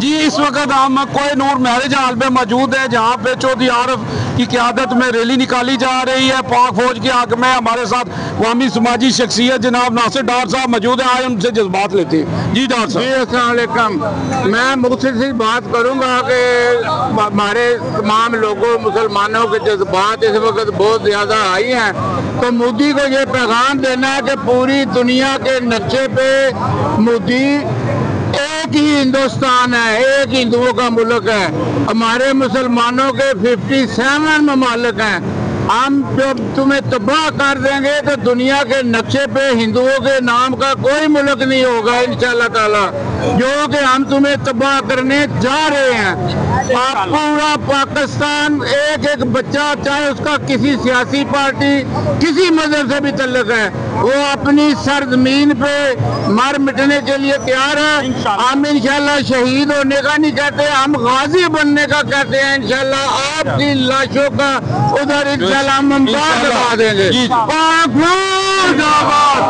جی اس وقت ہم Koh Noor marriage hall میں موجود ہے جہاں پہ چودھری عارف کی قیادت میں ریلی نکالی جا رہی ہے پاک فوج کے حق میں. ہمارے ساتھ قومی سماجی شخصیت جناب ناصر ڈار صاحب موجود ہیں. آئے ان سے جذبات لیتے ہیں. جی ڈار صاحب. جی السلام علیکم. میں مختصر سی بات کروں گا کہ ہمارے تمام لوگوں مسلمانوں کے جذبات اس وقت بہت زیادہ آئی ہیں. تو مودی کو یہ پیغام دینا ہے کہ پوری دنیا کے نقشے پہ مودی ایک ہی ہندوستان ہے, ایک ہندوؤں کا ملک ہے. ہمارے مسلمانوں کے 57 ممالک ہیں. ہم جب تمہیں تباہ کر دیں گے تو دنیا کے نقشے پہ ہندوؤں کے نام کا کوئی ملک نہیں ہوگا انشاءاللہ تعالی, جو کہ ہم تمہیں تباہ کرنے جا رہے ہیں. پورا پاکستان ایک ایک بچہ چاہے اس کا کسی سیاسی پارٹی کسی مذہب سے بھی تعلق ہے وہ اپنی سرزمین پہ مر مٹنے کے لیے تیار ہے. ہم انشاءاللہ شہید ہونے کا نہیں کہتے, ہم غازی بننے کا کہتے ہیں. انشاءاللہ آپ کی لاشوں کا ادھر انشاءاللہ ہم ممبار لگا دیں گے. پاک فوج زندہ باد.